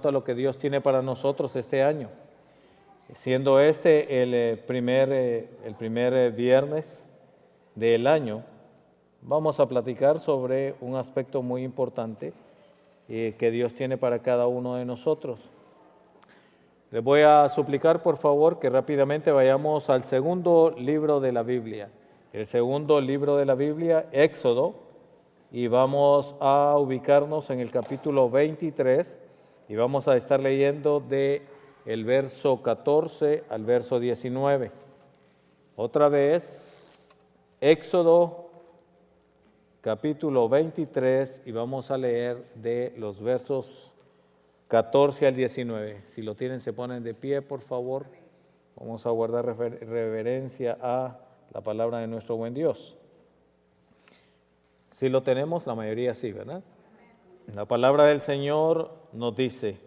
cuanto a lo que Dios tiene para nosotros este año. Siendo este el primer viernes del año, vamos a platicar sobre un aspecto muy importante que Dios tiene para cada uno de nosotros. Les voy a suplicar, por favor, que rápidamente vayamos al segundo libro de la Biblia. El segundo libro de la Biblia, Éxodo, y vamos a ubicarnos en el capítulo 23 y vamos a estar leyendo de el verso 14 al verso 19. Otra vez, Éxodo capítulo 23 y vamos a leer de los versos 14 al 19. Si lo tienen, se ponen de pie, por favor. Vamos a guardar reverencia a la palabra de nuestro buen Dios. Si lo tenemos, la mayoría sí, ¿verdad? La palabra del Señor nos dice: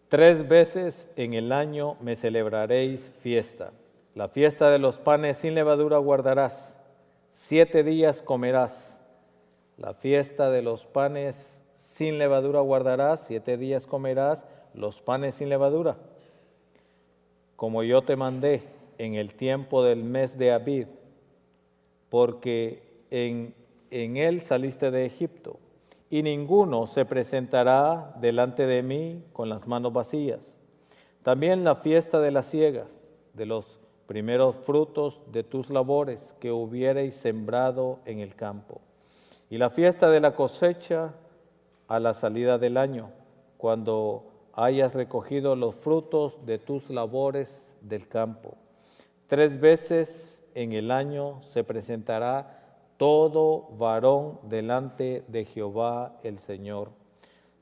3 veces en el año me celebraréis fiesta. La fiesta de los panes sin levadura guardarás. 7 días comerás. La fiesta de los panes sin levadura guardarás. 7 días comerás los panes sin levadura. Como yo te mandé en el tiempo del mes de Abib, porque en él saliste de Egipto. Y ninguno se presentará delante de mí con las manos vacías. También la fiesta de las siegas, de los primeros frutos de tus labores que hubiereis sembrado en el campo. Y la fiesta de la cosecha a la salida del año, cuando hayas recogido los frutos de tus labores del campo. 3 veces en el año se presentará todo varón delante de Jehová el Señor.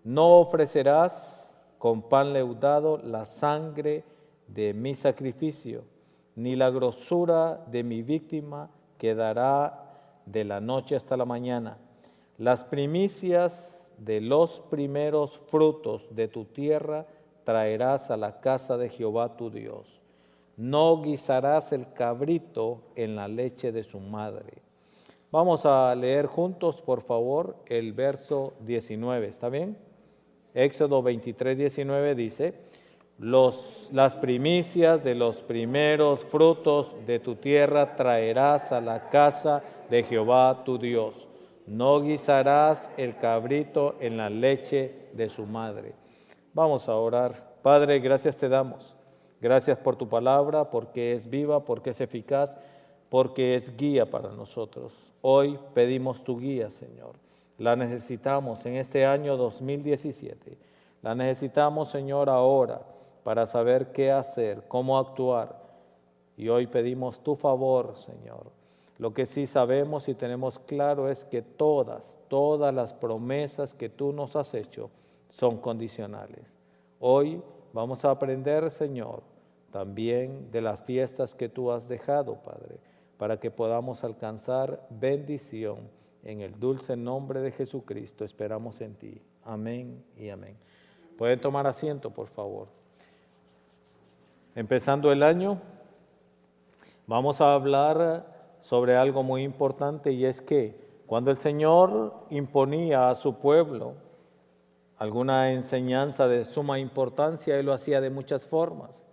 No ofrecerás con pan leudado la sangre de mi sacrificio, ni la grosura de mi víctima quedará de la noche hasta la mañana. Las primicias de los primeros frutos de tu tierra traerás a la casa de Jehová tu Dios. No guisarás el cabrito en la leche de su madre. Vamos a leer juntos, por favor, el verso 19, ¿está bien? Éxodo 23, 19 dice: las primicias de los primeros frutos de tu tierra traerás a la casa de Jehová tu Dios. No guisarás el cabrito en la leche de su madre. Vamos a orar. Padre, gracias te damos. Gracias por tu palabra, porque es viva, porque es eficaz, porque es guía para nosotros. Hoy pedimos tu guía, Señor. La necesitamos en este año 2017. La necesitamos, Señor, ahora para saber qué hacer, cómo actuar. Y hoy pedimos tu favor, Señor. Lo que sí sabemos y tenemos claro es que todas las promesas que tú nos has hecho son condicionales. Hoy vamos a aprender, Señor, también de las fiestas que tú has dejado, Padre, para que podamos alcanzar bendición. En el dulce nombre de Jesucristo esperamos en ti. Amén y amén. Pueden tomar asiento, por favor. Empezando el año, vamos a hablar sobre algo muy importante, y es que cuando el Señor imponía a su pueblo alguna enseñanza de suma importancia, Él lo hacía de muchas formas.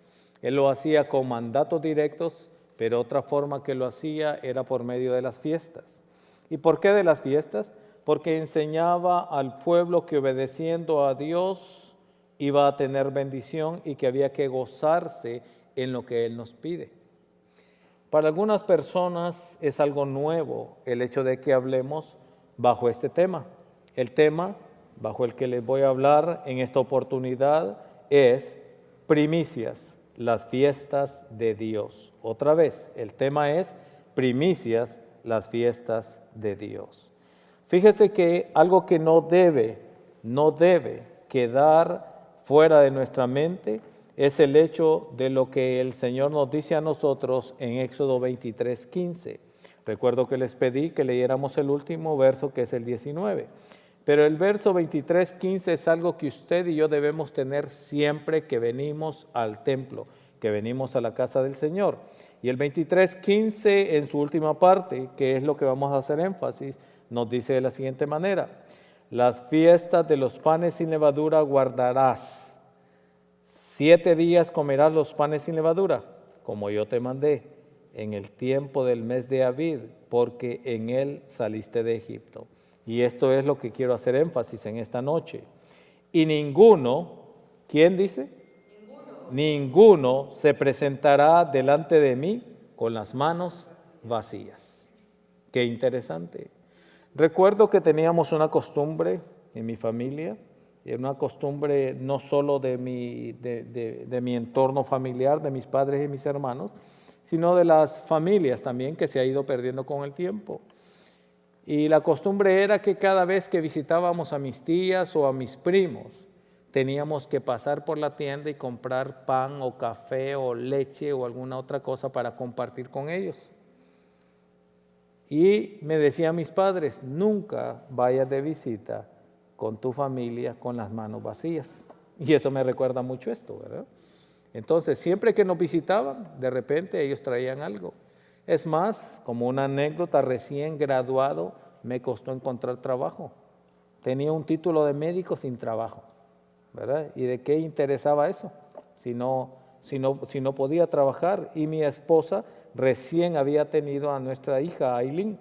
Él lo hacía con mandatos directos, pero otra forma que lo hacía era por medio de las fiestas. ¿Y por qué de las fiestas? Porque enseñaba al pueblo que obedeciendo a Dios iba a tener bendición y que había que gozarse en lo que Él nos pide. Para algunas personas es algo nuevo el hecho de que hablemos bajo este tema. El tema bajo el que les voy a hablar en esta oportunidad es primicias, las fiestas de Dios. Otra vez, el tema es primicias, las fiestas de Dios. Fíjese que algo que no debe quedar fuera de nuestra mente es el hecho de lo que el Señor nos dice a nosotros en Éxodo 23, 15. Recuerdo que les pedí que leyéramos el último verso, que es el 19. Pero el verso 23, 15 es algo que usted y yo debemos tener siempre que venimos al templo, que venimos a la casa del Señor. Y el 23, 15 en su última parte, que es lo que vamos a hacer énfasis, nos dice de la siguiente manera: Las fiestas de los panes sin levadura guardarás. 7 días comerás los panes sin levadura, como yo te mandé, en el tiempo del mes de Abib, porque en él saliste de Egipto. Y esto es lo que quiero hacer énfasis en esta noche. Y ninguno, ¿quién dice? Ninguno se presentará delante de mí con las manos vacías. Qué interesante. Recuerdo que teníamos una costumbre en mi familia, una costumbre no solo de mi entorno familiar, de mis padres y mis hermanos, sino de las familias también, que se ha ido perdiendo con el tiempo. Y la costumbre era que cada vez que visitábamos a mis tías o a mis primos, teníamos que pasar por la tienda y comprar pan o café o leche o alguna otra cosa para compartir con ellos. Y me decían mis padres, nunca vayas de visita con tu familia con las manos vacías. Y eso me recuerda mucho esto, ¿verdad? Entonces, siempre que nos visitaban, de repente ellos traían algo. Es más, como una anécdota, recién graduado, me costó encontrar trabajo. Tenía un título de médico sin trabajo, ¿verdad? ¿Y de qué interesaba eso? Si no podía trabajar. Y mi esposa recién había tenido a nuestra hija, Aileen.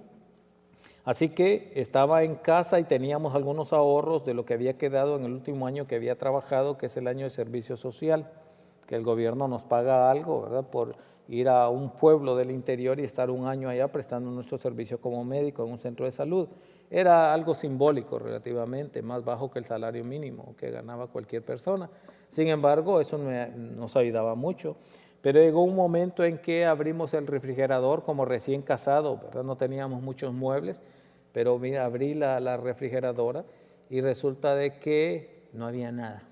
Así que estaba en casa y teníamos algunos ahorros de lo que había quedado en el último año que había trabajado, que es el año de servicio social, que el gobierno nos paga algo, ¿verdad?, por ir a un pueblo del interior y estar un año allá prestando nuestro servicio como médico en un centro de salud. Era algo simbólico relativamente, más bajo que el salario mínimo que ganaba cualquier persona. Sin embargo, eso nos ayudaba mucho. Pero llegó un momento en que abrimos el refrigerador como recién casado, ¿verdad? No teníamos muchos muebles, pero mira, abrí la refrigeradora y resulta de que no había nada.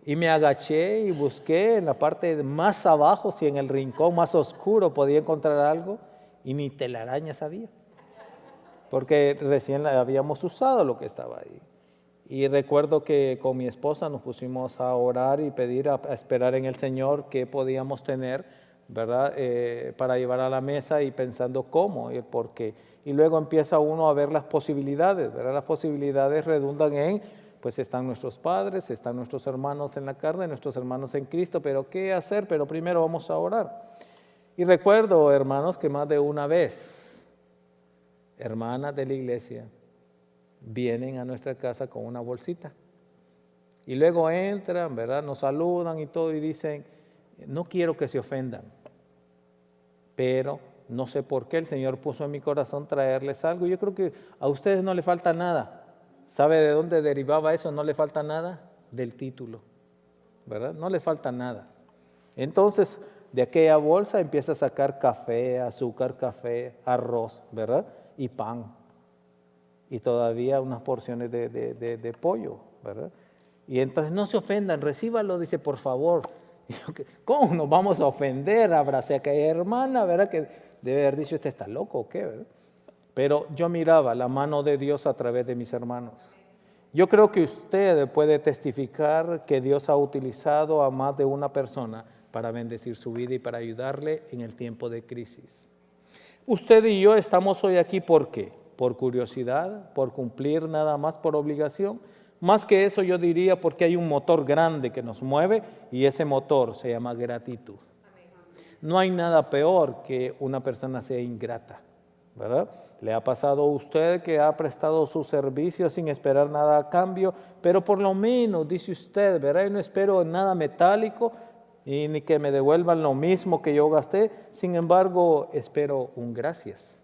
Y me agaché y busqué en la parte más abajo, si en el rincón más oscuro podía encontrar algo, y ni telarañas había, porque recién habíamos usado lo que estaba ahí. Y recuerdo que con mi esposa nos pusimos a orar y pedir, a esperar en el Señor qué podíamos tener, ¿verdad?, para llevar a la mesa, y pensando cómo y el por qué. Y luego empieza uno a ver las posibilidades, ¿verdad? Las posibilidades redundan en, pues están nuestros padres, están nuestros hermanos en la carne, nuestros hermanos en Cristo, pero ¿qué hacer? Pero primero vamos a orar. Y recuerdo, hermanos, que más de una vez, hermanas de la iglesia vienen a nuestra casa con una bolsita y luego entran, ¿verdad?, nos saludan y todo, y dicen, no quiero que se ofendan, pero no sé por qué el Señor puso en mi corazón traerles algo. Yo creo que a ustedes no les falta nada. ¿Sabe de dónde derivaba eso? No le falta nada, del título, ¿verdad? No le falta nada. Entonces, de aquella bolsa empieza a sacar café, azúcar, café, arroz, ¿verdad?, y pan, y todavía unas porciones de pollo, ¿verdad? Y entonces no se ofendan, recíbalo, dice, por favor. Y yo, ¿cómo nos vamos a ofender? Abracé a aquella hermana, ¿verdad?, que debe haber dicho, ¿este está loco o qué?, ¿verdad? Pero yo miraba la mano de Dios a través de mis hermanos. Yo creo que usted puede testificar que Dios ha utilizado a más de una persona para bendecir su vida y para ayudarle en el tiempo de crisis. Usted y yo estamos hoy aquí, ¿por qué? Por curiosidad, por cumplir nada más, por obligación. Más que eso, yo diría porque hay un motor grande que nos mueve, y ese motor se llama gratitud. No hay nada peor que una persona sea ingrata, ¿verdad? ¿Le ha pasado a usted que ha prestado su servicio sin esperar nada a cambio? Pero por lo menos, dice usted, ¿verdad?, yo no espero nada metálico y ni que me devuelvan lo mismo que yo gasté. Sin embargo, espero un gracias.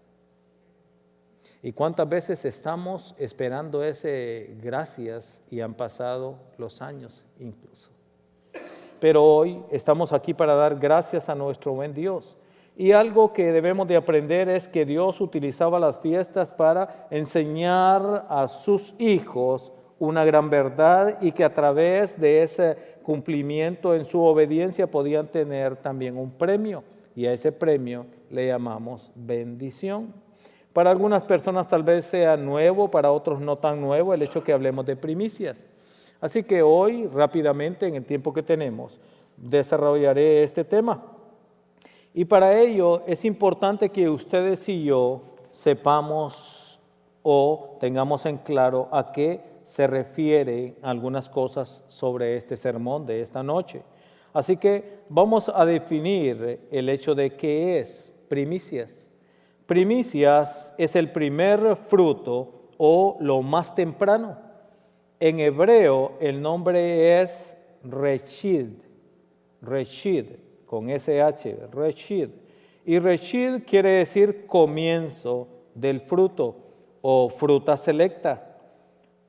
¿Y cuántas veces estamos esperando ese gracias y han pasado los años incluso? Pero hoy estamos aquí para dar gracias a nuestro buen Dios. Y algo que debemos de aprender es que Dios utilizaba las fiestas para enseñar a sus hijos una gran verdad, y que a través de ese cumplimiento en su obediencia podían tener también un premio, y a ese premio le llamamos bendición. Para algunas personas tal vez sea nuevo, para otros no tan nuevo el hecho que hablemos de primicias. Así que hoy, rápidamente, en el tiempo que tenemos, desarrollaré este tema. Y para ello es importante que ustedes y yo sepamos o tengamos en claro a qué se refiere algunas cosas sobre este sermón de esta noche. Así que vamos a definir el hecho de qué es primicias. Primicias es el primer fruto o lo más temprano. En hebreo el nombre es Reshid, con SH, Reshid. Y Reshid quiere decir comienzo del fruto o fruta selecta.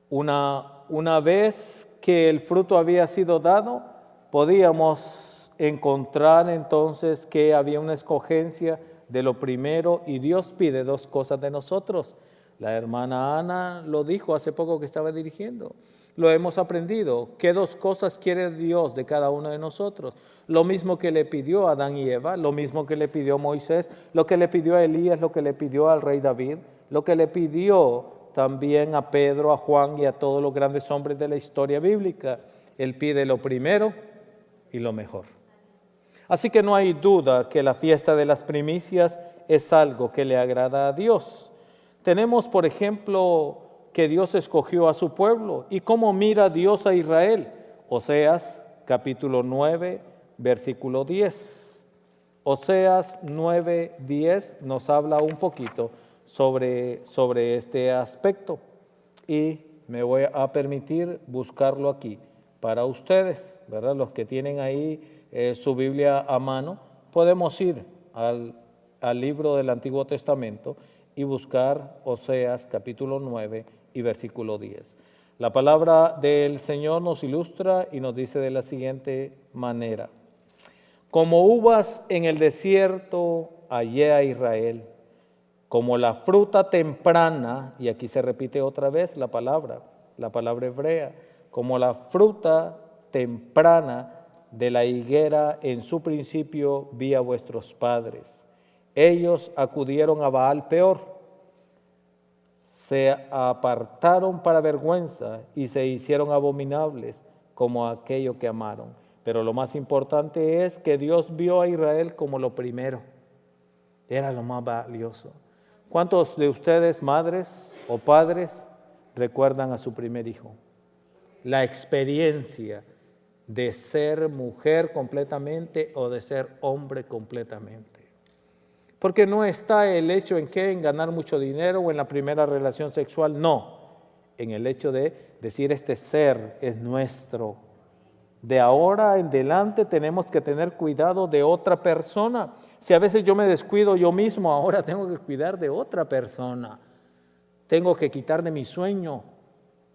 Una vez que el fruto había sido dado, podíamos encontrar entonces que había una escogencia de lo primero y Dios pide dos cosas de nosotros. La hermana Ana lo dijo hace poco que estaba dirigiendo. Lo hemos aprendido. ¿Qué dos cosas quiere Dios de cada uno de nosotros? Lo mismo que le pidió a Adán y Eva, lo mismo que le pidió a Moisés, lo que le pidió a Elías, lo que le pidió al rey David, lo que le pidió también a Pedro, a Juan y a todos los grandes hombres de la historia bíblica. Él pide lo primero y lo mejor. Así que no hay duda que la fiesta de las primicias es algo que le agrada a Dios. Tenemos, por ejemplo, que Dios escogió a su pueblo. ¿Y cómo mira Dios a Israel? Oseas capítulo 9, versículo 10. Oseas 9, 10 nos habla un poquito sobre este aspecto. Y me voy a permitir buscarlo aquí para ustedes, ¿verdad? Los que tienen ahí su Biblia a mano, podemos ir al libro del Antiguo Testamento y buscar Oseas capítulo 9 y versículo 10. La palabra del Señor nos ilustra y nos dice de la siguiente manera: como uvas en el desierto hallé a Israel, como la fruta temprana, y aquí se repite otra vez la palabra hebrea, como la fruta temprana de la higuera en su principio vi a vuestros padres. Ellos acudieron a Baal peor, se apartaron para vergüenza y se hicieron abominables como aquello que amaron. Pero lo más importante es que Dios vio a Israel como lo primero, era lo más valioso. ¿Cuántos de ustedes, madres o padres, recuerdan a su primer hijo? La experiencia de ser mujer completamente o de ser hombre completamente. Porque no está el hecho en ganar mucho dinero o en la primera relación sexual, no. En el hecho de decir este ser es nuestro. De ahora en adelante tenemos que tener cuidado de otra persona. Si a veces yo me descuido yo mismo, ahora tengo que cuidar de otra persona. Tengo que quitar de mi sueño,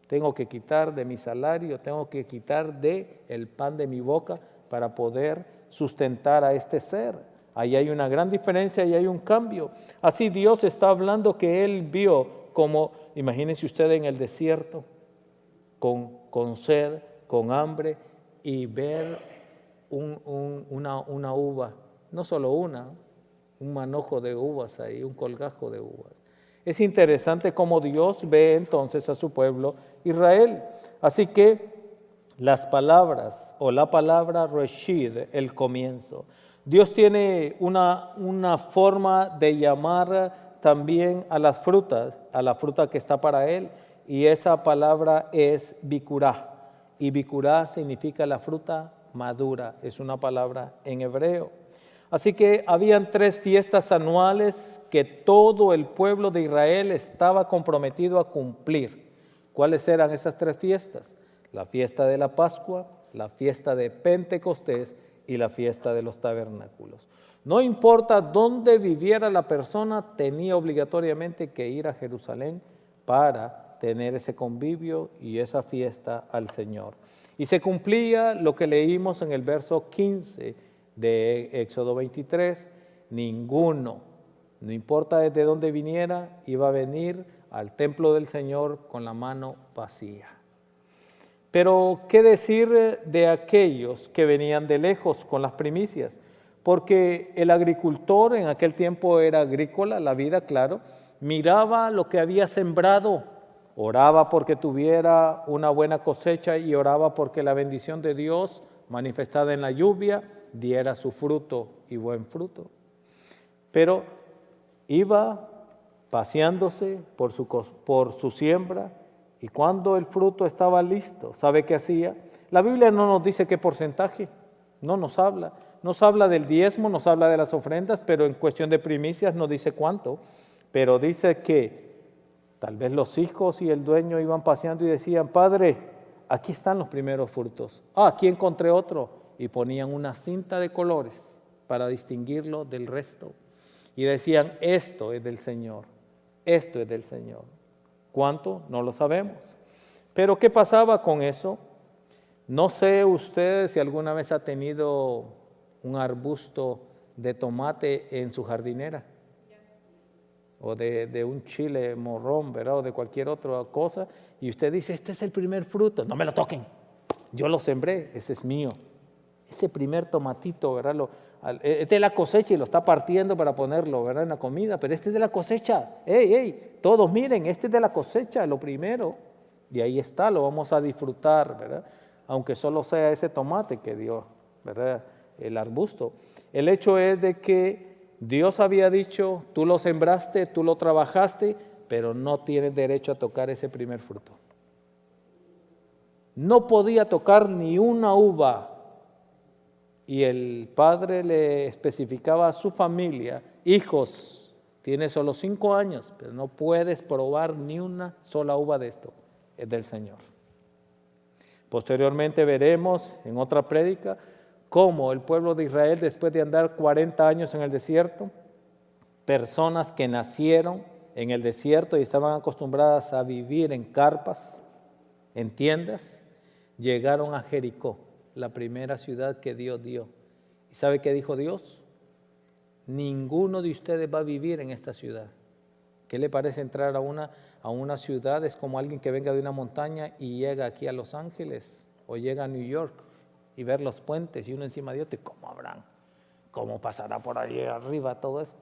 tengo que quitar de mi salario, tengo que quitar de el pan de mi boca para poder sustentar a este ser. Ahí hay una gran diferencia y hay un cambio. Así Dios está hablando que Él vio como, imagínense ustedes en el desierto, con sed, con hambre, y ver una uva, no solo un manojo de uvas ahí, un colgajo de uvas. Es interesante cómo Dios ve entonces a su pueblo Israel. Así que las palabras o la palabra Reshid, el comienzo. Dios tiene una forma de llamar también a las frutas, a la fruta que está para Él, y esa palabra es bikurá. Y bikurá significa la fruta madura, es una palabra en hebreo. Así que habían 3 fiestas anuales que todo el pueblo de Israel estaba comprometido a cumplir. ¿Cuáles eran esas 3 fiestas? La fiesta de la Pascua, la fiesta de Pentecostés y la fiesta de los tabernáculos. No importa dónde viviera la persona, tenía obligatoriamente que ir a Jerusalén para tener ese convivio y esa fiesta al Señor. Y se cumplía lo que leímos en el verso 15 de Éxodo 23, ninguno, no importa desde dónde viniera, iba a venir al templo del Señor con la mano vacía. Pero, ¿qué decir de aquellos que venían de lejos con las primicias? Porque el agricultor en aquel tiempo era agrícola, la vida, claro, miraba lo que había sembrado, oraba porque tuviera una buena cosecha y oraba porque la bendición de Dios manifestada en la lluvia diera su fruto y buen fruto. Pero iba paseándose por su siembra, y cuando el fruto estaba listo, ¿sabe qué hacía? La Biblia no nos dice qué porcentaje, no nos habla. Nos habla del diezmo, nos habla de las ofrendas, pero en cuestión de primicias no dice cuánto. Pero dice que tal vez los hijos y el dueño iban paseando y decían, Padre, aquí están los primeros frutos. Aquí encontré otro. Y ponían una cinta de colores para distinguirlo del resto. Y decían, esto es del Señor, esto es del Señor. ¿Cuánto? No lo sabemos. Pero ¿qué pasaba con eso? No sé usted si alguna vez ha tenido un arbusto de tomate en su jardinera, o de un chile morrón, ¿verdad? O de cualquier otra cosa, y usted dice, este es el primer fruto, no me lo toquen, yo lo sembré, ese es mío. Ese primer tomatito, ¿verdad? Es de la cosecha y lo está partiendo para ponerlo, ¿verdad? En la comida, pero este es de la cosecha. ¡Ey! Todos miren, este es de la cosecha, lo primero. Y ahí está, lo vamos a disfrutar, ¿verdad? Aunque solo sea ese tomate que dio, ¿verdad? El arbusto. El hecho es de que Dios había dicho, tú lo sembraste, tú lo trabajaste, pero no tienes derecho a tocar ese primer fruto. No podía tocar ni una uva. Y el padre le especificaba a su familia, hijos, tienes solo 5 años, pero no puedes probar ni una sola uva de esto, es del Señor. Posteriormente veremos en otra prédica cómo el pueblo de Israel, después de andar 40 años en el desierto, personas que nacieron en el desierto y estaban acostumbradas a vivir en carpas, en tiendas, llegaron a Jericó, la primera ciudad que Dios dio. ¿Y sabe qué dijo Dios? Ninguno de ustedes va a vivir en esta ciudad. ¿Qué le parece entrar a una ciudad? Es como alguien que venga de una montaña y llega aquí a Los Ángeles o llega a New York y ver los puentes y uno encima de otro. ¿Cómo habrán? ¿Cómo pasará por allí arriba todo eso?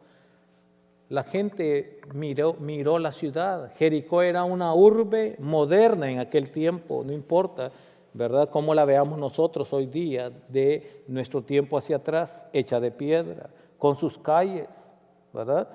La gente miró la ciudad. Jericó era una urbe moderna en aquel tiempo, no importa, ¿verdad? Cómo la veamos nosotros hoy día, de nuestro tiempo hacia atrás, hecha de piedra, con sus calles, ¿verdad?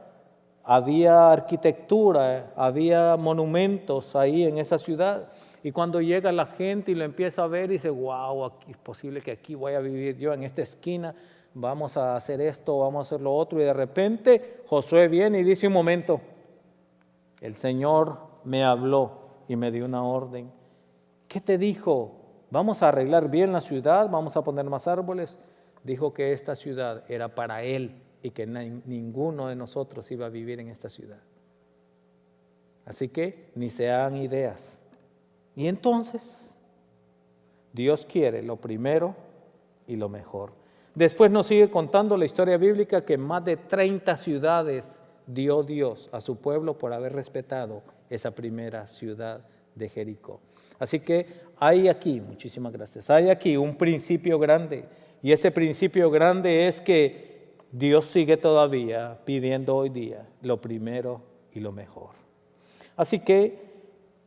Había arquitectura, había monumentos ahí en esa ciudad. Y cuando llega la gente y lo empieza a ver y dice, wow, aquí es posible que aquí voy a vivir yo en esta esquina, vamos a hacer esto, vamos a hacer lo otro. Y de repente Josué viene y dice, un momento, el Señor me habló y me dio una orden. ¿Qué te dijo? Vamos a arreglar bien la ciudad, vamos a poner más árboles. Dijo que esta ciudad era para él y que ninguno de nosotros iba a vivir en esta ciudad. Así que ni se hagan ideas. Y entonces, Dios quiere lo primero y lo mejor. Después nos sigue contando la historia bíblica que más de 30 ciudades dio Dios a su pueblo por haber respetado esa primera ciudad de Jericó. Así que hay aquí, muchísimas gracias, hay aquí un principio grande, y ese principio grande es que Dios sigue todavía pidiendo hoy día lo primero y lo mejor. Así que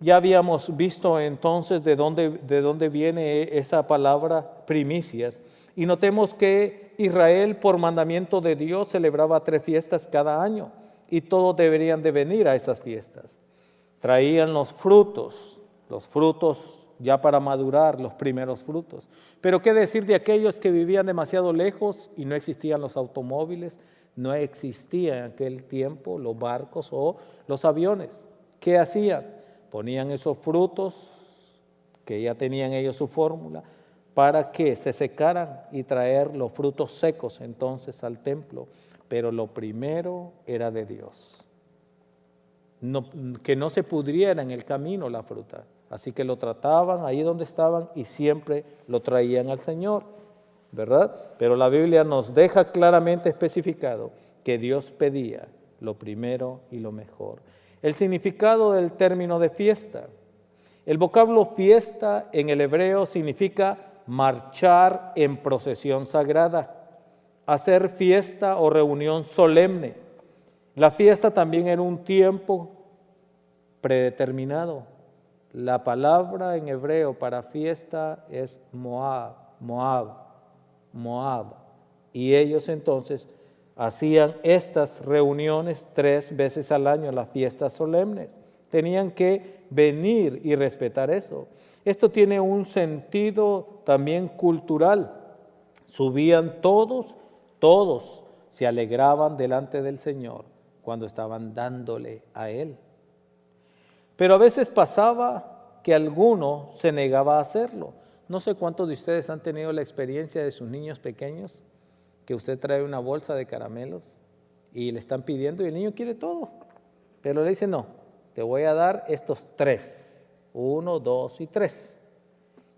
ya habíamos visto entonces de dónde viene esa palabra primicias, y notemos que Israel por mandamiento de Dios celebraba 3 fiestas cada año, y todos deberían de venir a esas fiestas. Traían los frutos ya para madurar, los primeros frutos. Pero qué decir de aquellos que vivían demasiado lejos y no existían los automóviles, no existían en aquel tiempo los barcos o los aviones. ¿Qué hacían? Ponían esos frutos, que ya tenían ellos su fórmula, para que se secaran y traer los frutos secos entonces al templo. Pero lo primero era de Dios. Que no se pudriera en el camino la fruta. Así que lo trataban ahí donde estaban y siempre lo traían al Señor, ¿verdad? Pero la Biblia nos deja claramente especificado que Dios pedía lo primero y lo mejor. El significado del término de fiesta. El vocablo fiesta en el hebreo significa marchar en procesión sagrada, hacer fiesta o reunión solemne. La fiesta también era un tiempo predeterminado. La palabra en hebreo para fiesta es Moab. Y ellos entonces hacían estas reuniones 3 veces al año, las fiestas solemnes. Tenían que venir y respetar eso. Esto tiene un sentido también cultural. Subían todos se alegraban delante del Señor cuando estaban dándole a Él. Pero a veces pasaba que alguno se negaba a hacerlo. No sé cuántos de ustedes han tenido la experiencia de sus niños pequeños, que usted trae una bolsa de caramelos y le están pidiendo y el niño quiere todo, pero le dice no, te voy a dar estos 3, 1, 2 y 3.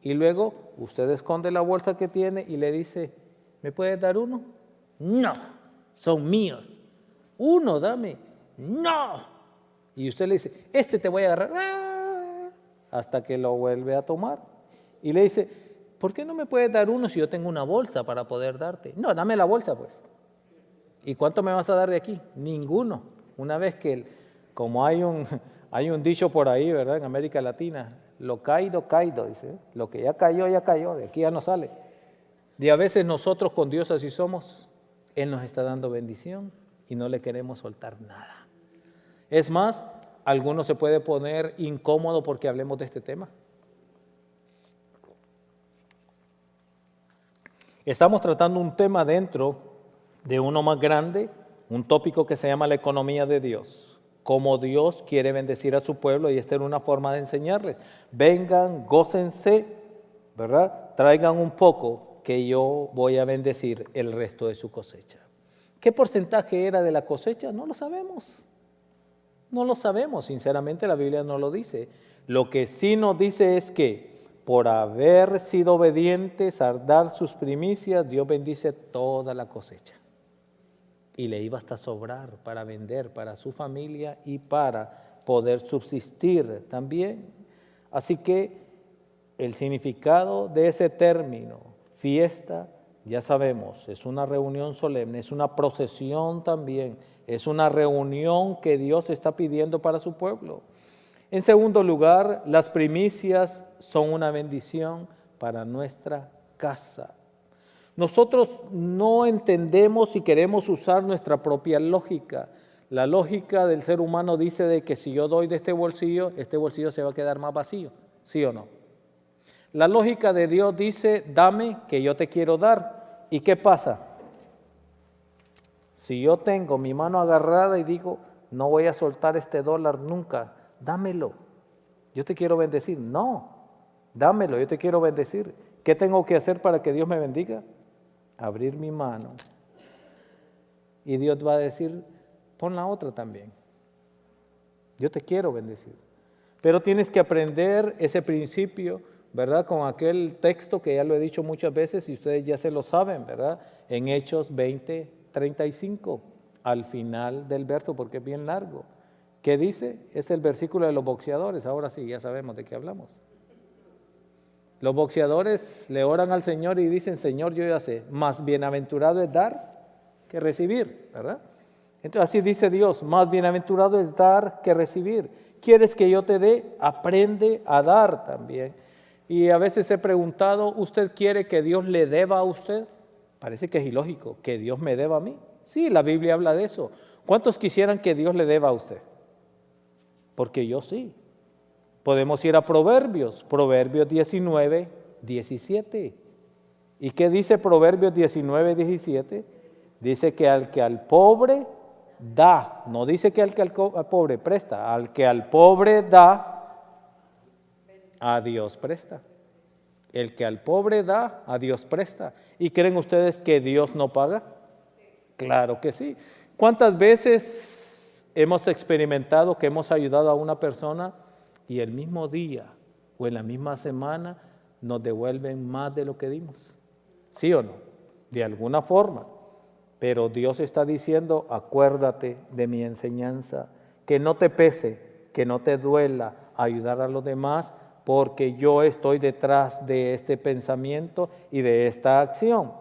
Y luego usted esconde la bolsa que tiene y le dice, ¿me puedes dar uno? No, son míos. Uno, dame. No. Y usted le dice, este te voy a agarrar. ¡Ah! Hasta que lo vuelve a tomar. Y le dice, ¿por qué no me puedes dar uno si yo tengo una bolsa para poder darte? No, dame la bolsa pues. ¿Y cuánto me vas a dar de aquí? Ninguno. Una vez que, como hay un dicho por ahí, ¿verdad? En América Latina, lo caído, dice. Lo que ya cayó, de aquí ya no sale. Y a veces nosotros con Dios así somos. Él nos está dando bendición y no le queremos soltar nada. Es más, alguno se puede poner incómodo porque hablemos de este tema. Estamos tratando un tema dentro de uno más grande, un tópico que se llama la economía de Dios. Cómo Dios quiere bendecir a su pueblo y esta es una forma de enseñarles. Vengan, gócense, ¿verdad? Traigan un poco que yo voy a bendecir el resto de su cosecha. ¿Qué porcentaje era de la cosecha? No lo sabemos. No lo sabemos, sinceramente la Biblia no lo dice. Lo que sí nos dice es que por haber sido obedientes a dar sus primicias, Dios bendice toda la cosecha. Y le iba hasta sobrar para vender para su familia y para poder subsistir también. Así que el significado de ese término, fiesta, ya sabemos, es una reunión solemne, es una procesión también, es una reunión que Dios está pidiendo para su pueblo. En segundo lugar, las primicias son una bendición para nuestra casa. Nosotros no entendemos y queremos usar nuestra propia lógica. La lógica del ser humano dice de que si yo doy de este bolsillo se va a quedar más vacío, ¿sí o no? La lógica de Dios dice, dame que yo te quiero dar. ¿Y qué pasa? Si yo tengo mi mano agarrada y digo, no voy a soltar este dólar nunca, dámelo, yo te quiero bendecir. No, dámelo, yo te quiero bendecir. ¿Qué tengo que hacer para que Dios me bendiga? Abrir mi mano. Y Dios va a decir, pon la otra también. Yo te quiero bendecir. Pero tienes que aprender ese principio, ¿verdad? Con aquel texto que ya lo he dicho muchas veces y ustedes ya se lo saben, ¿verdad? En Hechos 20:35, al final del verso, porque es bien largo. ¿Qué dice? Es el versículo de los boxeadores. Ahora sí, ya sabemos de qué hablamos. Los boxeadores le oran al Señor y dicen, Señor, yo ya sé, más bienaventurado es dar que recibir, ¿verdad? Entonces así dice Dios, más bienaventurado es dar que recibir. ¿Quieres que yo te dé? Aprende a dar también. Y a veces he preguntado, ¿usted quiere que Dios le deba a usted? Parece que es ilógico, que Dios me deba a mí. Sí, la Biblia habla de eso. ¿Cuántos quisieran que Dios le deba a usted? Porque yo sí. Podemos ir a Proverbios 19:17. ¿Y qué dice Proverbios 19:17? Dice que al pobre da, no dice que al pobre presta, al que al pobre da, a Dios presta. El que al pobre da, a Dios presta. ¿Y creen ustedes que Dios no paga? Claro que sí. ¿Cuántas veces hemos experimentado que hemos ayudado a una persona y el mismo día o en la misma semana nos devuelven más de lo que dimos? ¿Sí o no? De alguna forma. Pero Dios está diciendo, acuérdate de mi enseñanza, que no te pese, que no te duela ayudar a los demás, porque yo estoy detrás de este pensamiento y de esta acción.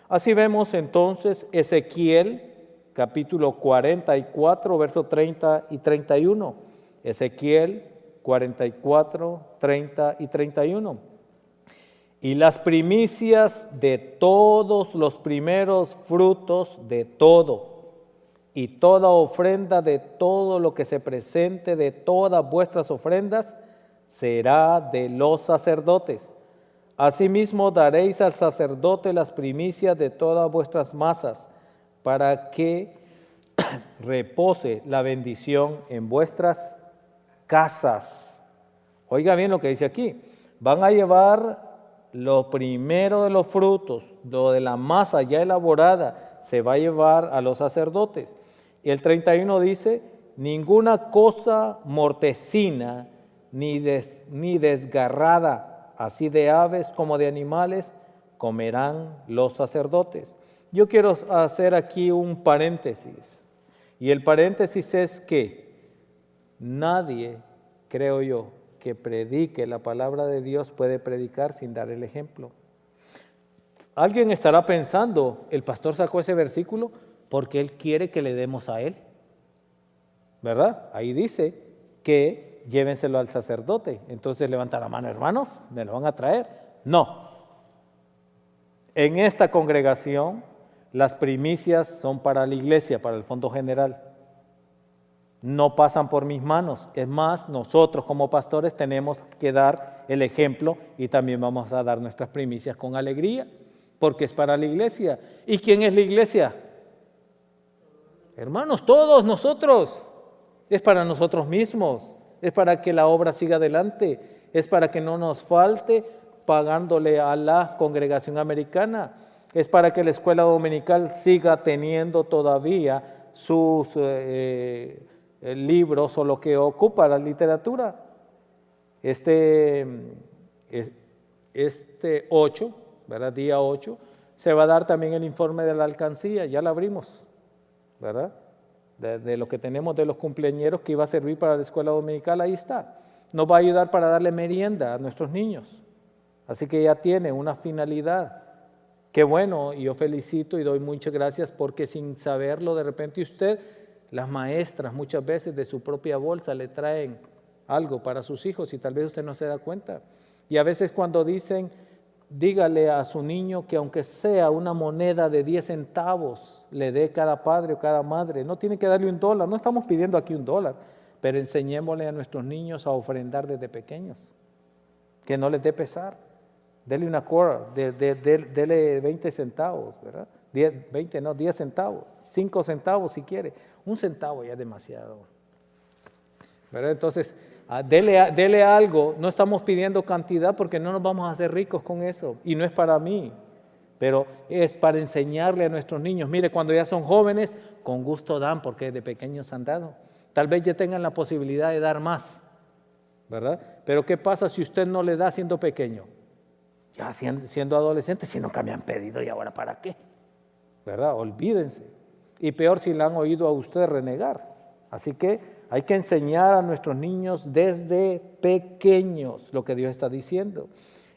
Así vemos entonces Ezequiel, capítulo 44, versos 30 y 31. Ezequiel 44, 30 y 31. Y las primicias de todos los primeros frutos de todo. y toda ofrenda de todo lo que se presente de todas vuestras ofrendas será de los sacerdotes. Asimismo daréis al sacerdote las primicias de todas vuestras masas, para que repose la bendición en vuestras casas. Oiga bien lo que dice aquí. Van a llevar lo primero de los frutos, lo de la masa ya elaborada, se va a llevar a los sacerdotes. Y el 31 dice, ninguna cosa mortecina ni desgarrada, así de aves como de animales, comerán los sacerdotes. Yo quiero hacer aquí un paréntesis. Y el paréntesis es que nadie, creo yo, que predique la palabra de Dios puede predicar sin dar el ejemplo. Alguien estará pensando, el pastor sacó ese versículo porque él quiere que le demos a él, ¿verdad? Ahí dice que llévenselo al sacerdote. Entonces levanta la mano, hermanos, ¿me lo van a traer? No. En esta congregación las primicias son para la iglesia, para el fondo general. No pasan por mis manos. Es más, nosotros como pastores tenemos que dar el ejemplo y también vamos a dar nuestras primicias con alegría, porque es para la iglesia. ¿Y quién es la iglesia? Hermanos, todos nosotros. Es para nosotros mismos, es para que la obra siga adelante, es para que no nos falte pagándole a la congregación americana, es para que la escuela dominical siga teniendo todavía sus libros o lo que ocupa la literatura. Este 8, ¿verdad? Día 8, se va a dar también el informe de la alcancía, ya la abrimos, ¿verdad? De lo que tenemos de los cumpleañeros que iba a servir para la escuela dominical, ahí está. Nos va a ayudar para darle merienda a nuestros niños. Así que ya tiene una finalidad. Qué bueno, y yo felicito y doy muchas gracias porque sin saberlo de repente usted, las maestras muchas veces de su propia bolsa le traen algo para sus hijos y tal vez usted no se da cuenta. Y a veces cuando dicen, dígale a su niño que aunque sea una moneda de 10 centavos, le dé cada padre o cada madre. No tiene que darle $1, no estamos pidiendo aquí $1, pero enseñémosle a nuestros niños a ofrendar desde pequeños. Que no les dé pesar. Dele una quarter, dele 20 centavos, ¿verdad? 10 centavos, 5 centavos si quiere. 1 centavo ya es demasiado, ¿verdad? Entonces, dele algo, no estamos pidiendo cantidad porque no nos vamos a hacer ricos con eso. Y no es para mí, pero es para enseñarle a nuestros niños. Mire, cuando ya son jóvenes, con gusto dan porque de pequeños han dado. Tal vez ya tengan la posibilidad de dar más, ¿verdad? Pero ¿qué pasa si usted no le da siendo pequeño? Ya siendo adolescente, si nunca me han pedido, ¿y ahora para qué? ¿Verdad? Olvídense. Y peor si le han oído a usted renegar. Así que hay que enseñar a nuestros niños desde pequeños lo que Dios está diciendo.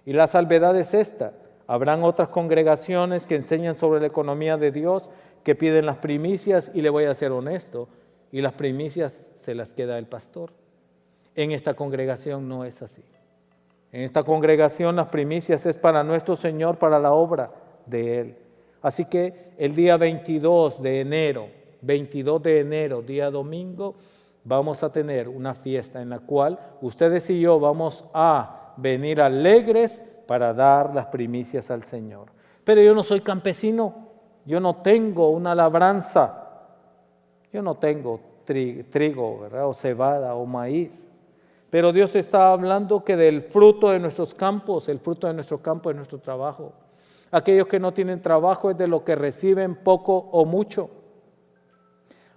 Y la salvedad es esta. Habrán otras congregaciones que enseñan sobre la economía de Dios, que piden las primicias, y le voy a ser honesto, y las primicias se las queda el pastor. En esta congregación no es así. En esta congregación las primicias es para nuestro Señor, para la obra de Él. Así que el día 22 de enero, día domingo, vamos a tener una fiesta en la cual ustedes y yo vamos a venir alegres para dar las primicias al Señor. Pero yo no soy campesino, yo no tengo una labranza, yo no tengo trigo, ¿verdad? O cebada o maíz. Pero Dios está hablando que del fruto de nuestros campos, el fruto de nuestro campo es nuestro trabajo. Aquellos que no tienen trabajo es de lo que reciben poco o mucho.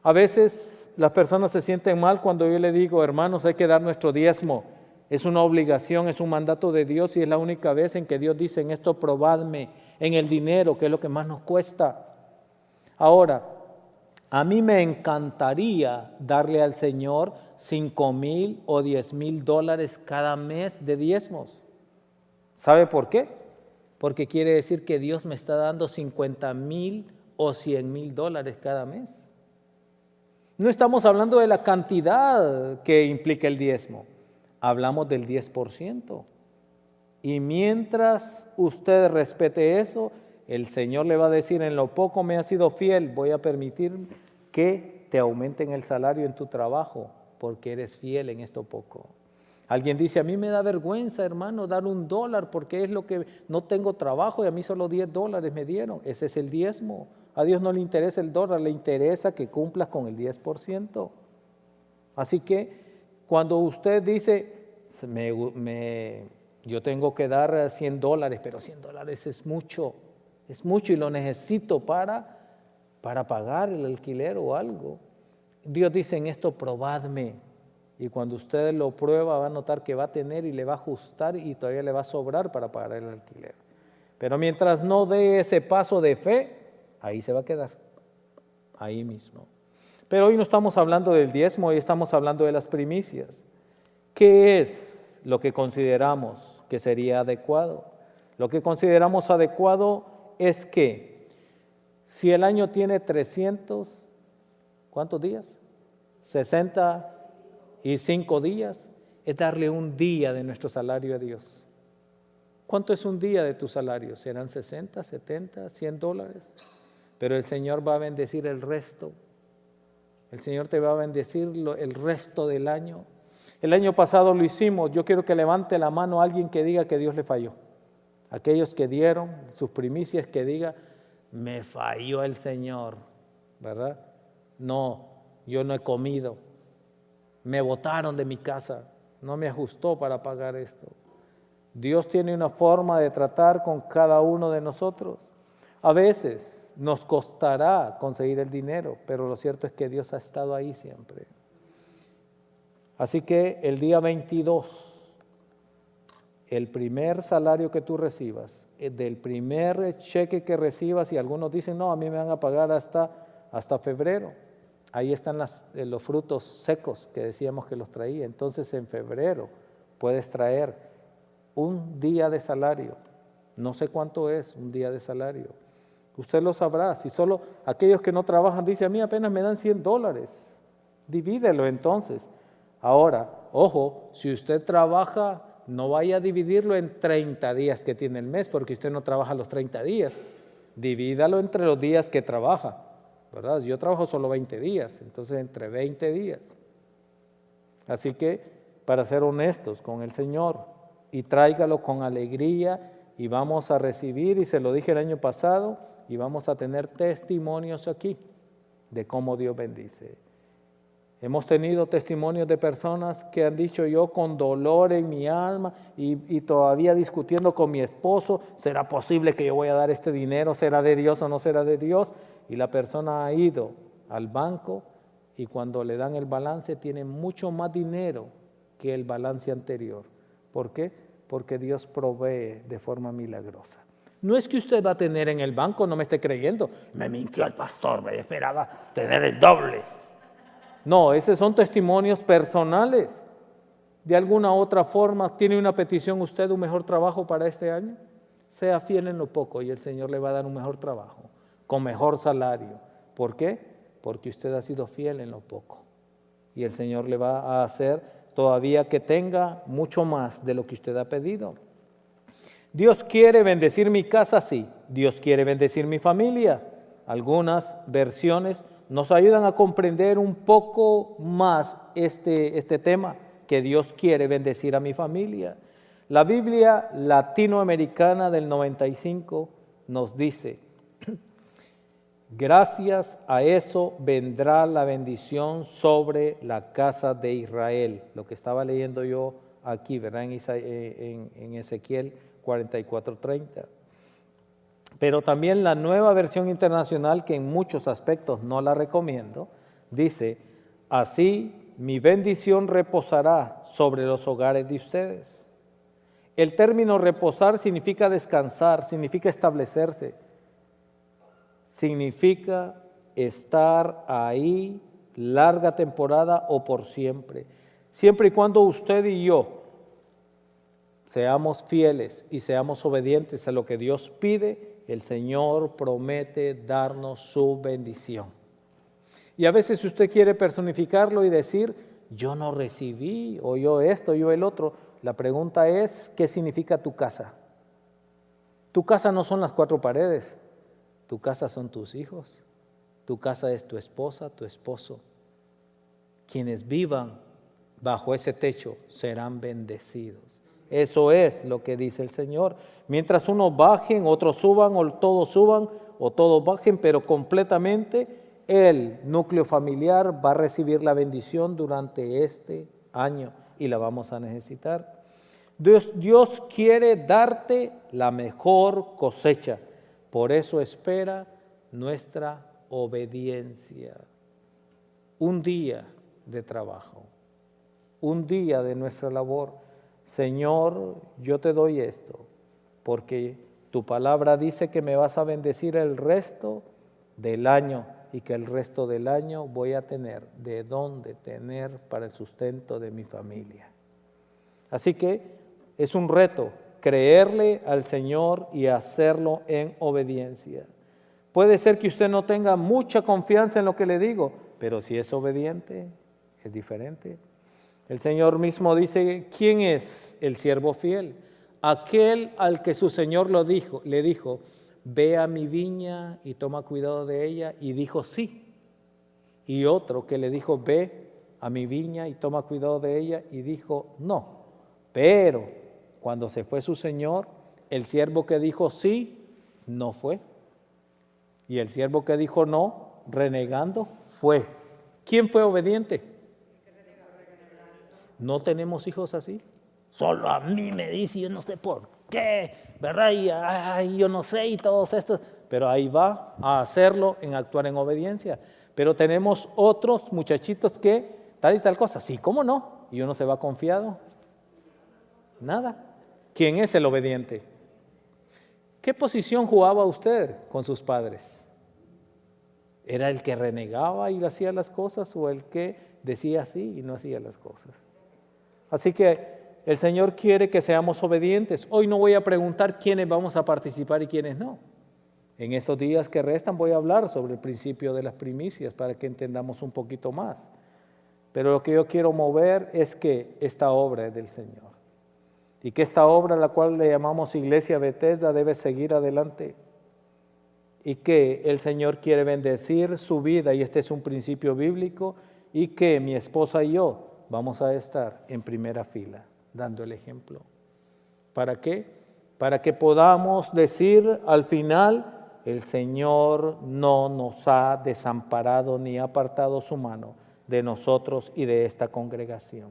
A veces las personas se sienten mal cuando yo le digo, hermanos, hay que dar nuestro diezmo. Es una obligación, es un mandato de Dios y es la única vez en que Dios dice, en esto probadme, en el dinero, que es lo que más nos cuesta. Ahora, a mí me encantaría darle al Señor $5,000 o $10,000 cada mes de diezmos. ¿Sabe por qué? Porque quiere decir que Dios me está dando $50,000 o $100,000 cada mes. No estamos hablando de la cantidad que implica el diezmo, hablamos del 10%. Y mientras usted respete eso, el Señor le va a decir, en lo poco me has sido fiel, voy a permitir que te aumenten el salario en tu trabajo porque eres fiel en esto poco. Alguien dice, a mí me da vergüenza, hermano, dar $1 porque es lo que no tengo trabajo y a mí solo $10 me dieron. Ese es el diezmo. A Dios no le interesa el dólar, le interesa que cumplas con el 10%. Así que cuando usted dice, yo tengo que dar $100, pero $100 es mucho y lo necesito para pagar el alquiler o algo. Dios dice en esto, probadme. Y cuando usted lo prueba va a notar que va a tener y le va a ajustar y todavía le va a sobrar para pagar el alquiler. Pero mientras no dé ese paso de fe, ahí se va a quedar, ahí mismo. Pero hoy no estamos hablando del diezmo, hoy estamos hablando de las primicias. ¿Qué es lo que consideramos que sería adecuado? Lo que consideramos adecuado es que si el año tiene 300, ¿cuántos días? 65 días, es darle un día de nuestro salario a Dios. ¿Cuánto es un día de tu salario? ¿Serán 60, 70, $100? Pero el Señor va a bendecir el resto. El Señor te va a bendecir el resto del año. El año pasado lo hicimos. Yo quiero que levante la mano alguien que diga que Dios le falló. Aquellos que dieron sus primicias, que diga, me falló el Señor, ¿verdad? No, yo no he comido. Me botaron de mi casa. No me ajustó para pagar esto. Dios tiene una forma de tratar con cada uno de nosotros. A veces nos costará conseguir el dinero, pero lo cierto es que Dios ha estado ahí siempre. Así que el día 22, el primer salario que tú recibas, del primer cheque que recibas, y algunos dicen, no, a mí me van a pagar hasta febrero. Ahí están los frutos secos que decíamos que los traía. Entonces en febrero puedes traer un día de salario. No sé cuánto es un día de salario. Usted lo sabrá. Si solo aquellos que no trabajan dicen, a mí apenas me dan $100. Divídelo entonces. Ahora, ojo, si usted trabaja, no vaya a dividirlo en 30 días que tiene el mes, porque usted no trabaja los 30 días. Divídalo entre los días que trabaja, ¿verdad? Yo trabajo solo 20 días, entonces entre 20 días. Así que, para ser honestos con el Señor, y tráigalo con alegría, y vamos a recibir, y se lo dije el año pasado, y vamos a tener testimonios aquí de cómo Dios bendice. Hemos tenido testimonios de personas que han dicho, yo con dolor en mi alma y todavía discutiendo con mi esposo, ¿será posible que yo voy a dar este dinero? ¿Será de Dios o no será de Dios? Y la persona ha ido al banco y cuando le dan el balance tiene mucho más dinero que el balance anterior. ¿Por qué? Porque Dios provee de forma milagrosa. No es que usted va a tener en el banco, no me esté creyendo, me mintió el pastor, me esperaba tener el doble. No, esos son testimonios personales. De alguna otra forma, ¿tiene una petición usted, un mejor trabajo para este año? Sea fiel en lo poco y el Señor le va a dar un mejor trabajo, con mejor salario. ¿Por qué? Porque usted ha sido fiel en lo poco. Y el Señor le va a hacer todavía que tenga mucho más de lo que usted ha pedido. Dios quiere bendecir mi casa, sí. Dios quiere bendecir mi familia. Algunas versiones nos ayudan a comprender un poco más este tema, que Dios quiere bendecir a mi familia. La Biblia latinoamericana del 95 nos dice, gracias a eso vendrá la bendición sobre la casa de Israel. Lo que estaba leyendo yo aquí, ¿verdad? En Ezequiel 44:30. Pero también la nueva versión internacional, que en muchos aspectos no la recomiendo, dice, así mi bendición reposará sobre los hogares de ustedes. El término reposar significa descansar, significa establecerse, significa estar ahí larga temporada o por siempre. Siempre y cuando usted y yo seamos fieles y seamos obedientes a lo que Dios pide, el Señor promete darnos su bendición. Y a veces usted quiere personificarlo y decir, yo no recibí, o yo esto, yo el otro. La pregunta es, ¿qué significa tu casa? Tu casa no son las 4 paredes, tu casa son tus hijos, tu casa es tu esposa, tu esposo. Quienes vivan bajo ese techo serán bendecidos. Eso es lo que dice el Señor. Mientras unos bajen, otros suban, o todos bajen, pero completamente el núcleo familiar va a recibir la bendición durante este año y la vamos a necesitar. Dios quiere darte la mejor cosecha, por eso espera nuestra obediencia. Un día de trabajo, un día de nuestra labor. Señor, yo te doy esto, porque tu palabra dice que me vas a bendecir el resto del año y que el resto del año voy a tener de dónde tener para el sustento de mi familia. Así que es un reto creerle al Señor y hacerlo en obediencia. Puede ser que usted no tenga mucha confianza en lo que le digo, pero si es obediente, es diferente. El Señor mismo dice, ¿quién es el siervo fiel? Aquel al que su Señor le dijo, ve a mi viña y toma cuidado de ella, y dijo sí. Y otro que le dijo, ve a mi viña y toma cuidado de ella, y dijo no. Pero cuando se fue su Señor, el siervo que dijo sí, no fue. Y el siervo que dijo no, renegando, fue. ¿Quién fue obediente? ¿No tenemos hijos así? Solo a mí me dice, yo no sé por qué, ¿verdad? Y yo no sé y todos estos. Pero ahí va a hacerlo, en actuar en obediencia. Pero tenemos otros muchachitos que tal y tal cosa. Sí, ¿cómo no? Y uno se va confiado. Nada. ¿Quién es el obediente? ¿Qué posición jugaba usted con sus padres? ¿Era el que renegaba y hacía las cosas o el que decía sí y no hacía las cosas? Así que el Señor quiere que seamos obedientes. Hoy no voy a preguntar quiénes vamos a participar y quiénes no. En estos días que restan voy a hablar sobre el principio de las primicias para que entendamos un poquito más. Pero lo que yo quiero mover es que esta obra es del Señor. Y que esta obra, la cual le llamamos Iglesia Bethesda, debe seguir adelante. Y que el Señor quiere bendecir su vida, y este es un principio bíblico, y que mi esposa y yo vamos a estar en primera fila, dando el ejemplo. ¿Para qué? Para que podamos decir al final, el Señor no nos ha desamparado ni ha apartado su mano de nosotros y de esta congregación.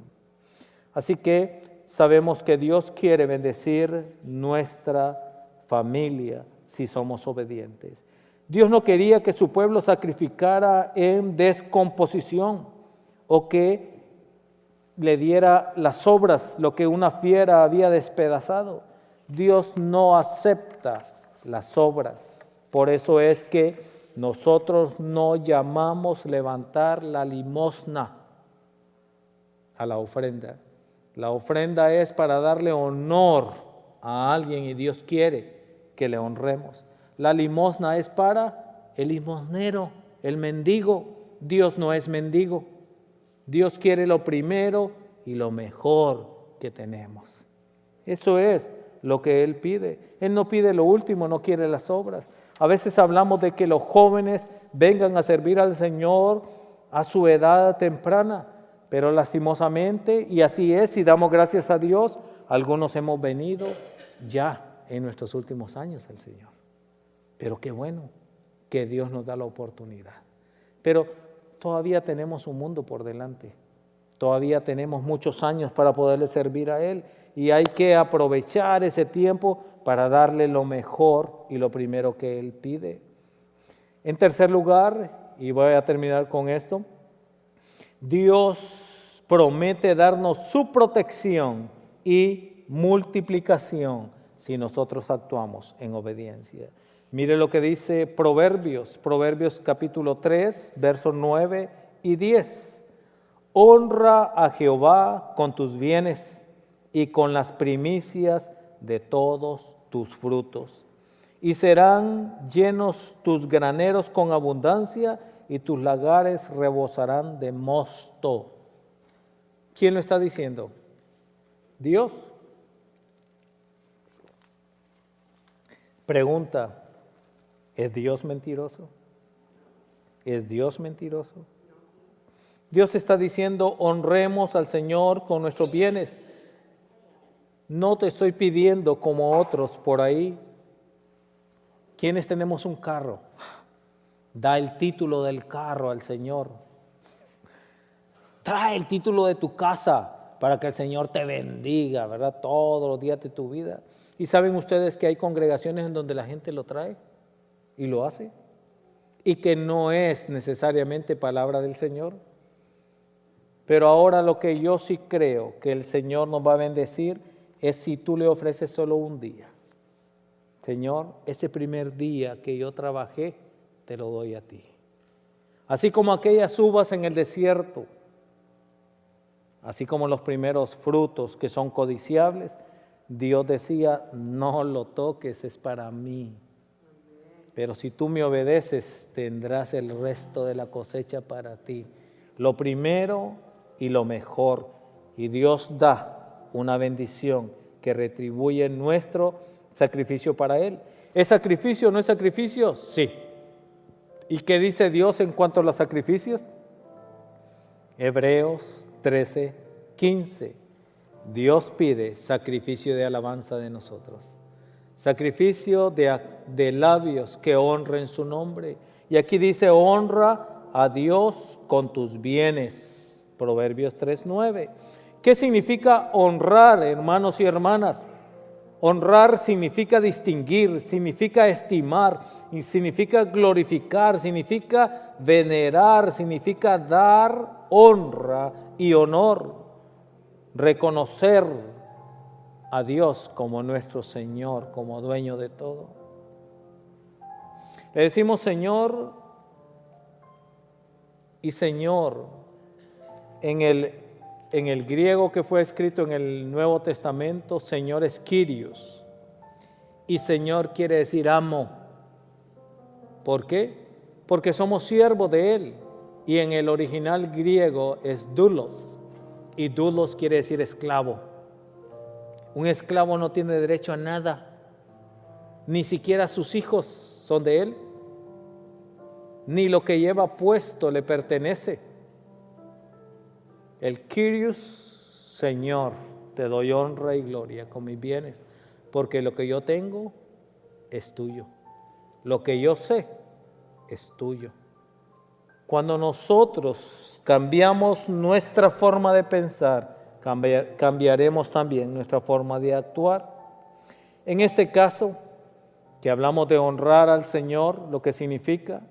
Así que sabemos que Dios quiere bendecir nuestra familia si somos obedientes. Dios no quería que su pueblo sacrificara en descomposición o que le diera las sobras, lo que una fiera había despedazado. Dios no acepta las sobras. Por eso es que nosotros no llamamos levantar la limosna a la ofrenda. La ofrenda es para darle honor a alguien y Dios quiere que le honremos. La limosna es para el limosnero, el mendigo. Dios no es mendigo. Dios quiere lo primero y lo mejor que tenemos. Eso es lo que Él pide. Él no pide lo último, no quiere las obras. A veces hablamos de que los jóvenes vengan a servir al Señor a su edad temprana, pero lastimosamente, y así es, si damos gracias a Dios, algunos hemos venido ya en nuestros últimos años al Señor. Pero qué bueno que Dios nos da la oportunidad. Pero todavía tenemos un mundo por delante. Todavía tenemos muchos años para poderle servir a Él y hay que aprovechar ese tiempo para darle lo mejor y lo primero que Él pide. En tercer lugar, y voy a terminar con esto, Dios promete darnos su protección y multiplicación si nosotros actuamos en obediencia. Mire lo que dice Proverbios capítulo 3, versos 9 y 10. Honra a Jehová con tus bienes y con las primicias de todos tus frutos. Y serán llenos tus graneros con abundancia y tus lagares rebosarán de mosto. ¿Quién lo está diciendo? Dios. Pregunta, ¿es Dios mentiroso? ¿Es Dios mentiroso? Dios está diciendo, honremos al Señor con nuestros bienes. No te estoy pidiendo como otros por ahí. ¿Quiénes tenemos un carro? Da el título del carro al Señor. Trae el título de tu casa para que el Señor te bendiga, ¿verdad? Todos los días de tu vida. ¿Y saben ustedes que hay congregaciones en donde la gente lo trae y lo hace? Y que no es necesariamente palabra del Señor. Pero ahora lo que yo sí creo que el Señor nos va a bendecir es si tú le ofreces solo un día. Señor, ese primer día que yo trabajé, te lo doy a ti. Así como aquellas uvas en el desierto, así como los primeros frutos que son codiciables, Dios decía, no lo toques, es para mí. Pero si tú me obedeces, tendrás el resto de la cosecha para ti. Lo primero y lo mejor. Y Dios da una bendición que retribuye nuestro sacrificio para Él. ¿Es sacrificio o no es sacrificio? Sí. ¿Y qué dice Dios en cuanto a los sacrificios? Hebreos 13:15. Dios pide sacrificio de alabanza de nosotros. Sacrificio de labios que honren su nombre. Y aquí dice, honra a Dios con tus bienes. Proverbios 3:9. ¿Qué significa honrar, hermanos y hermanas? Honrar significa distinguir, significa estimar, significa glorificar, significa venerar, significa dar honra y honor, reconocer a Dios como nuestro Señor, como dueño de todo. Le decimos Señor y Señor en el griego que fue escrito en el Nuevo Testamento, Señor es Kyrios. Y Señor quiere decir amo. ¿Por qué? Porque somos siervos de Él. Y en el original griego es doulos. Y doulos quiere decir esclavo. Un esclavo no tiene derecho a nada. Ni siquiera sus hijos son de él. Ni lo que lleva puesto le pertenece. El Kyrios, Señor, te doy honra y gloria con mis bienes, porque lo que yo tengo es tuyo. Lo que yo sé es tuyo. Cuando nosotros cambiamos nuestra forma de pensar, cambiaremos también nuestra forma de actuar. En este caso, que hablamos de honrar al Señor, lo que significa,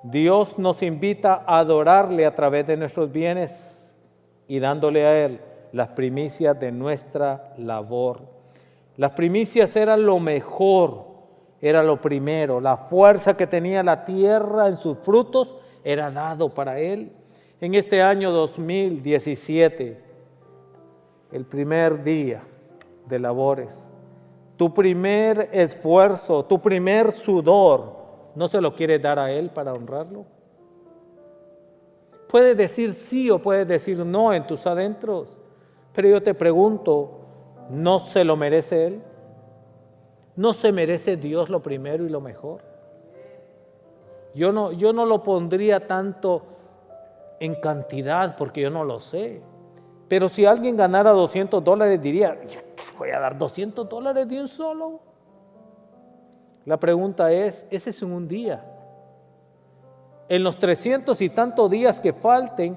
Dios nos invita a adorarle a través de nuestros bienes y dándole a Él las primicias de nuestra labor. Las primicias eran lo mejor, era lo primero. La fuerza que tenía la tierra en sus frutos era dado para Él. En este año 2017, el primer día de labores, tu primer esfuerzo, tu primer sudor, ¿no se lo quieres dar a Él para honrarlo? Puedes decir sí o puedes decir no en tus adentros, pero yo te pregunto, ¿no se lo merece Él? ¿No se merece Dios lo primero y lo mejor? Yo no lo pondría tanto en cantidad porque yo no lo sé. Pero si alguien ganara $200 diría, voy a dar $200 de un solo. La pregunta es, ese es un día. En los 300 y tantos días que falten,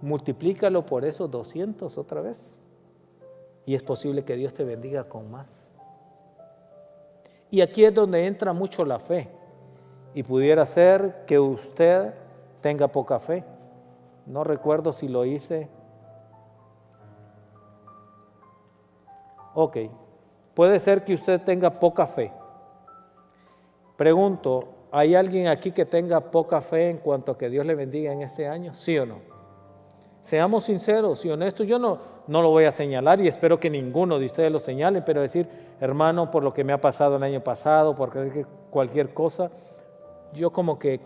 multiplícalo por esos 200 otra vez. Y es posible que Dios te bendiga con más. Y aquí es donde entra mucho la fe. Y pudiera ser que usted tenga poca fe. No recuerdo si lo hice. Ok, puede ser que usted tenga poca fe. Pregunto, ¿hay alguien aquí que tenga poca fe en cuanto a que Dios le bendiga en este año? ¿Sí o no? Seamos sinceros y honestos. Yo no lo voy a señalar y espero que ninguno de ustedes lo señale, pero decir, hermano, por lo que me ha pasado el año pasado, por cualquier cosa, yo como que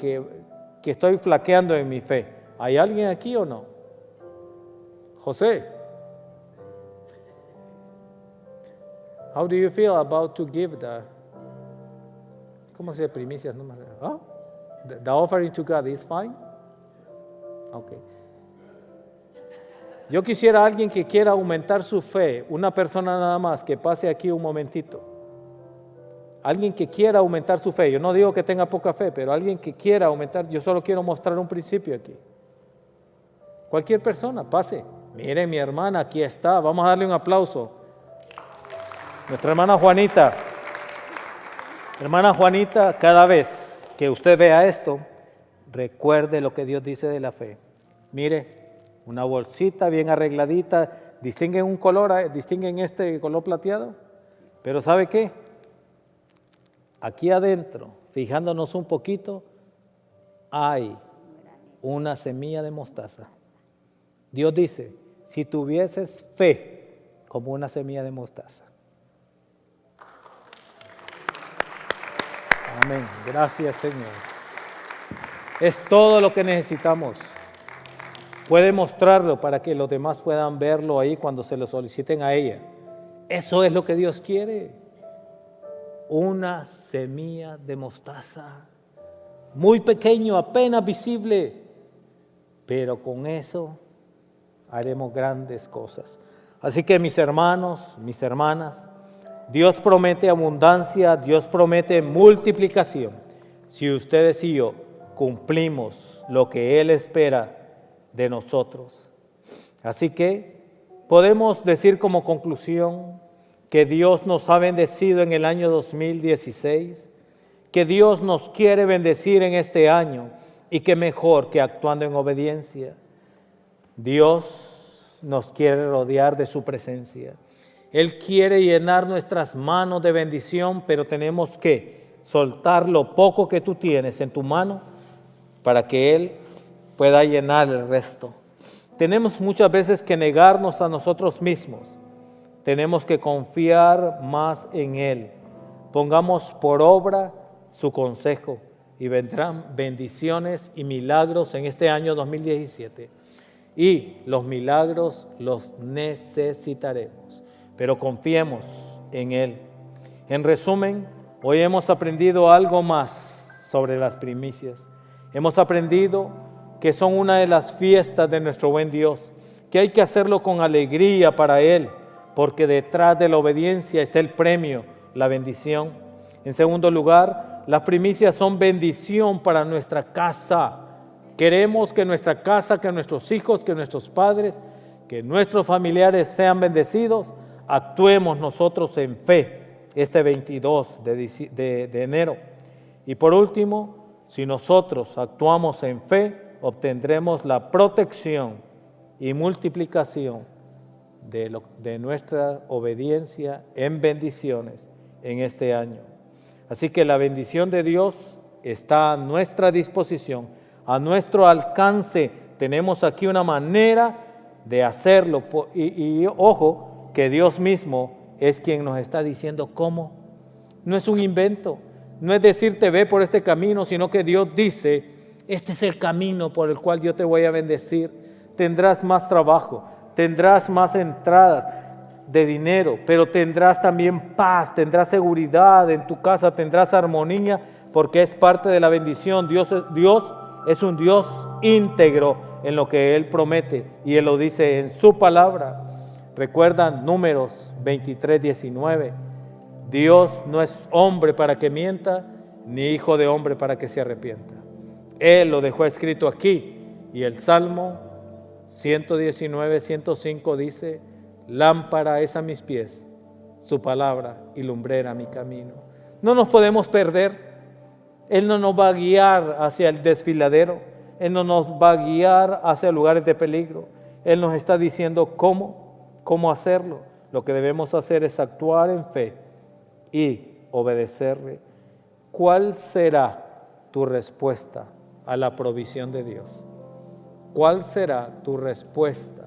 estoy flaqueando en mi fe. ¿Hay alguien aquí o no? José, how do you feel about to give the, ¿cómo se dice primicias? ¿Ah? The offering to God is fine? Okay. Yo quisiera alguien que quiera aumentar su fe, una persona nada más, que pase aquí un momentito. Alguien que quiera aumentar su fe. Yo no digo que tenga poca fe, pero alguien que quiera aumentar, yo solo quiero mostrar un principio aquí. Cualquier persona, pase. Mire, mi hermana, aquí está. Vamos a darle un aplauso. Nuestra hermana Juanita. Hermana Juanita, cada vez que usted vea esto, recuerde lo que Dios dice de la fe. Mire, una bolsita bien arregladita. ¿Distinguen un color? ¿Distinguen este color plateado? Pero ¿sabe qué? Aquí adentro, fijándonos un poquito, hay una semilla de mostaza. Dios dice, si tuvieses fe como una semilla de mostaza. Amén. Gracias, Señor. Es todo lo que necesitamos. Puede mostrarlo para que los demás puedan verlo ahí cuando se lo soliciten a ella. Eso es lo que Dios quiere. Una semilla de mostaza, muy pequeño, apenas visible, pero con eso haremos grandes cosas. Así que mis hermanos, mis hermanas, Dios promete abundancia, Dios promete multiplicación. Si ustedes y yo cumplimos lo que Él espera de nosotros. Así que podemos decir como conclusión que Dios nos ha bendecido en el año 2016, que Dios nos quiere bendecir en este año y que mejor que actuando en obediencia. Dios nos quiere rodear de su presencia. Él quiere llenar nuestras manos de bendición, pero tenemos que soltar lo poco que tú tienes en tu mano para que Él pueda llenar el resto. Tenemos muchas veces que negarnos a nosotros mismos. Tenemos que confiar más en Él. Pongamos por obra su consejo y vendrán bendiciones y milagros en este año 2017. Y los milagros los necesitaremos, pero confiemos en Él. En resumen, hoy hemos aprendido algo más sobre las primicias. Hemos aprendido que son una de las fiestas de nuestro buen Dios, que hay que hacerlo con alegría para Él, porque detrás de la obediencia está el premio, la bendición. En segundo lugar, las primicias son bendición para nuestra casa. Queremos que nuestra casa, que nuestros hijos, que nuestros padres, que nuestros familiares sean bendecidos. Actuemos nosotros en fe este 22 de enero. Y por último, si nosotros actuamos en fe, obtendremos la protección y multiplicación de nuestra obediencia en bendiciones en este año. Así que la bendición de Dios está a nuestra disposición, a nuestro alcance. Tenemos aquí una manera de hacerlo. Y ojo, que Dios mismo es quien nos está diciendo cómo. No es un invento, no es decirte ve por este camino, sino que Dios dice, este es el camino por el cual yo te voy a bendecir. Tendrás más trabajo, tendrás más entradas de dinero, pero tendrás también paz, tendrás seguridad en tu casa, tendrás armonía, porque es parte de la bendición. Dios es un Dios íntegro en lo que Él promete, y Él lo dice en su palabra. Recuerdan Números 23:19. Dios no es hombre para que mienta, ni hijo de hombre para que se arrepienta. Él lo dejó escrito aquí, y el Salmo 119:105 dice, lámpara es a mis pies, su palabra y lumbrera mi camino. No nos podemos perder. Él no nos va a guiar hacia el desfiladero. Él no nos va a guiar hacia lugares de peligro. Él nos está diciendo cómo hacerlo. Lo que debemos hacer es actuar en fe y obedecerle. ¿Cuál será tu respuesta a la provisión de Dios? ¿Cuál será tu respuesta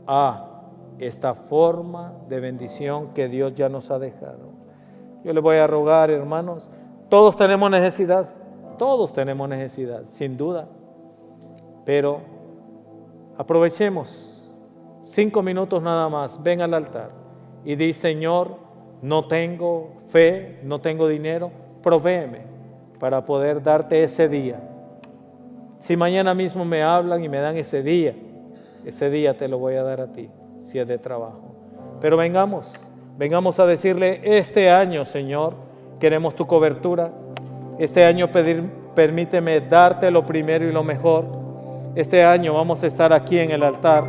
a esta forma de bendición que Dios ya nos ha dejado? Yo le voy a rogar, hermanos, todos tenemos necesidad, sin duda, pero aprovechemos 5 minutos nada más, ven al altar y di, Señor, no tengo fe, no tengo dinero, provéeme, para poder darte ese día. Si mañana mismo me hablan y me dan ese día te lo voy a dar a ti, si es de trabajo. Pero vengamos a decirle, este año, Señor, queremos tu cobertura. Este año permíteme darte lo primero y lo mejor. Este año vamos a estar aquí en el altar.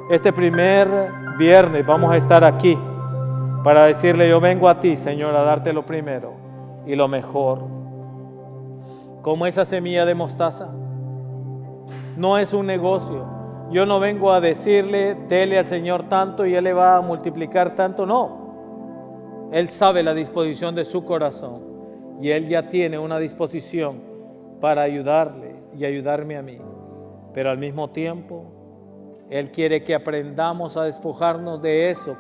Este primer viernes vamos a estar aquí para decirle, yo vengo a ti, Señor, a darte lo primero y lo mejor. Como esa semilla de mostaza. No es un negocio. Yo no vengo a decirle, dele al Señor tanto y Él le va a multiplicar tanto. No. Él sabe la disposición de su corazón y Él ya tiene una disposición para ayudarle y ayudarme a mí. Pero al mismo tiempo, Él quiere que aprendamos a despojarnos de eso.